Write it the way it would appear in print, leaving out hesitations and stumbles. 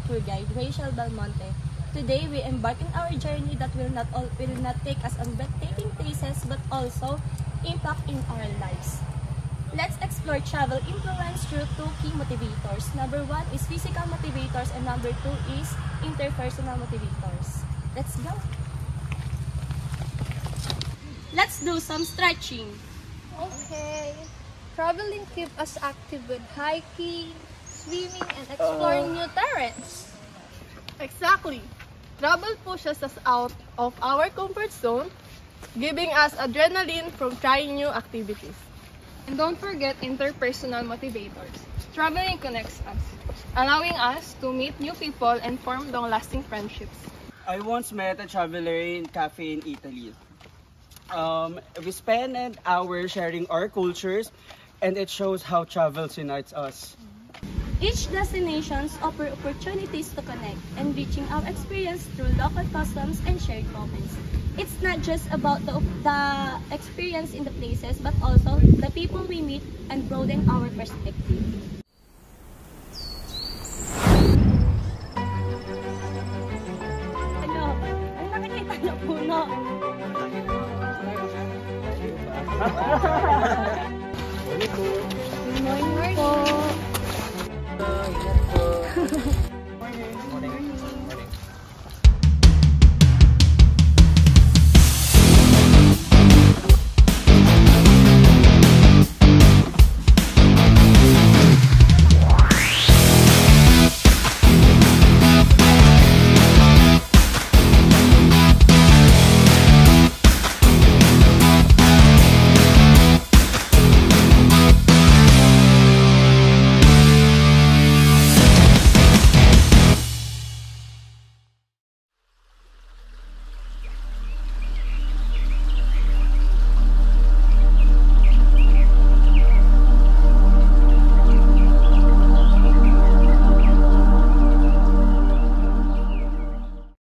tour guide, Rachel Belmonte. Today, we embark on our journey that will not take us on breathtaking places but also impact in our lives. Let's explore travel influence through two key motivators. Number one is physical motivators and number two is interpersonal motivators. Let's go! Let's do some stretching. Okay. Traveling keeps us active with hiking, swimming, and exploring new terrains. Exactly. Travel pushes us out of our comfort zone, giving us adrenaline from trying new activities. And don't forget interpersonal motivators. Traveling connects us, allowing us to meet new people and form long-lasting friendships. I once met a traveler in cafe in Italy. We spent an hour sharing our cultures, and it shows how travel unites us. Each destination offers opportunities to connect, enriching our experience through local customs and shared moments. It's not just about the experience in the places, but also the people we meet and broaden our perspective. Ano? Ang nakikita niyo puno. Good morning po. Morning.